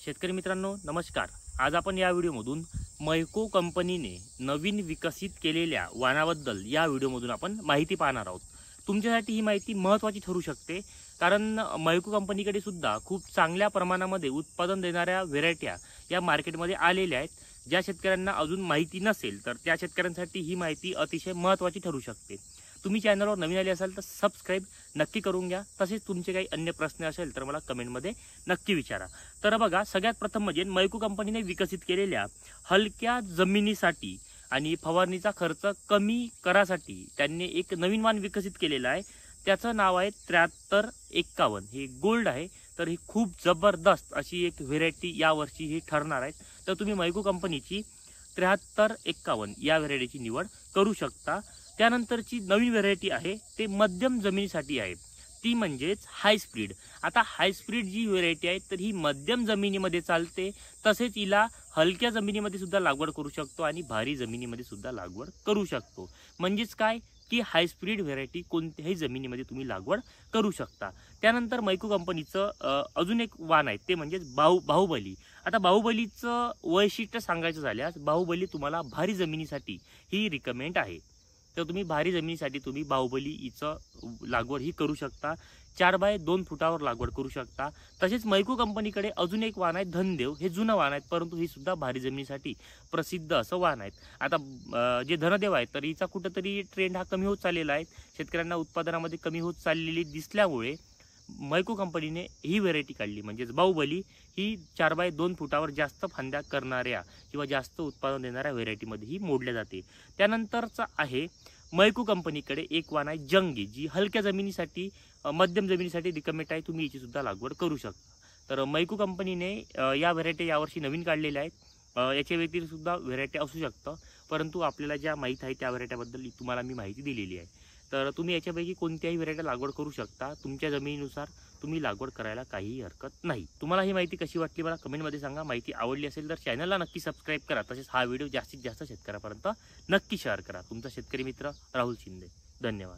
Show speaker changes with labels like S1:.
S1: शेतकरी मित्रांनो नमस्कार। आज आपण या व्हिडिओमधून मैको कंपनीने नवीन विकसित केलेल्या वाणाबद्दल या व्हिडिओमधून आपण माहिती पाहणार आहोत। तुमच्यासाठी ही माहिती महत्त्वाची ठरू शकते, कारण मैको कंपनीकडे सुद्धा खूप चांगल्या प्रमाणामध्ये उत्पादन देणाऱ्या व्हेरायट्या या मार्केटमध्ये आलेल्या आहेत। ज्या शेतकऱ्यांना अजून माहिती नसेल तर त्या शेतकऱ्यांसाठी ही माहिती अतिशय महत्त्वाची ठरू शकते। तुम्ही चॅनलवर नवीन आले असाल तर सबस्क्राइब नक्की करून घ्या। तसेच तुमचे काही अन्य प्रश्न असेल तर मला कमेंटमध्ये नक्की विचारा। तर बघा, सगळ्यात प्रथम म्हणजे मैको कंपनीने विकसित केलेल्या हलक्या जमिनीसाठी आणि फवारणीचा खर्च कमी करासाठी त्यांनी एक नवीन वाण विकसित केलेला आहे। त्याचं नाव आहे 7351। हे गोल्ड आहे। तर ही खूप जबरदस्त अशी एक व्हेरायटी यावर्षी ही ठरणार आहे। तर तुम्ही मैको कंपनीची 7351 या व्हेरायटीची निवड करू शकता। त्यानंतरची नवीन व्हेरायटी आहे ते मध्यम जमिनीसाठी आहे, ती म्हणजेच हाय स्पीड। आता हाय स्पीड जी व्हेरायटी आहे तर ही मध्यम जमिनीमध्ये चालते, तसेच हिला हलक्या जमिनीमध्ये सुद्धा लागवड करू शकतो आणि भारी जमिनीमध्ये सुद्धा लागवड करू शकतो। म्हणजेच काय की हाय स्पीड व्हेरायटी कोणत्याही जमिनीमध्ये तुम्ही लागवड करू शकता। त्यानंतर मैको कंपनीचं अजून एक वाण आहे ते म्हणजे बाहुबली। आता बाहुबलीचं वैशिष्ट्य सांगायचं झाल्यास बाहुबली तुम्हाला भारी जमिनीसाठी ही रिकमेंड आहे। तर तुम्ही भारी जमिनीसाठी तुम्ही बाहुबली हिचं लागवड ही करू शकता। 4 बाय 2 फुटावर लागवड करू शकता। तसेच मैको कंपनीकडे अजून एक वाण आहे धनदेव। हे जुनं वाण आहे, परंतु ही सुद्धा भारी जमिनीसाठी प्रसिद्ध असं वाण आहे। आता जे धनदेव आहे तर हिचा कुठंतरी ट्रेंड हा कमी होत चाललेला आहे। शेतकऱ्यांना उत्पादनामध्ये कमी होत चाललेली दिसल्यामुळे मैको कंपनीने ही व्हेरायटी काढली, म्हणजेच बाहुबली ही 4 बाय 2 फुटावर जास्त फांद्या करणाऱ्या किंवा जास्त उत्पादन देणाऱ्या व्हेरायटीमध्ये ही मोडल्या जाते। त्यानंतरचा आहे मैको कंपनीकडे एक वाण आहे जंगी, जी हलक्या जमिनीसाठी मध्यम जमिनीसाठी रिकमेंड आहे। तुम्ही हिची सुद्धा लागवड करू शकता। तर मैको कंपनीने या व्हेरायटी यावर्षी नवीन काढलेल्या आहेत। याच्या व्यतिरिक्त सुद्धा व्हेरायटी असू शकतं, परंतु आपल्याला ज्या माहीत आहे त्या व्हेरायटीबद्दल तुम्हाला मी माहिती दिलेली आहे। तर तुम्ही याच्यापैकी कोणत्याही व्हेरायटी लागवड करू शकता। तुमच्या जमिनीनुसार तुम्ही लागवड करायला काहीही हरकत नाही। तुम्हाला ही माहिती कशी वाटली मला कमेंटमध्ये सांगा। माहिती आवडली असेल तर चॅनलला नक्की सबस्क्राइब करा। तसेच हा व्हिडिओ जास्तीत जास्त शेतकऱ्यापर्यंत नक्की शेअर करा। तुमचा शेतकरी मित्र राहुल शिंदे। धन्यवाद।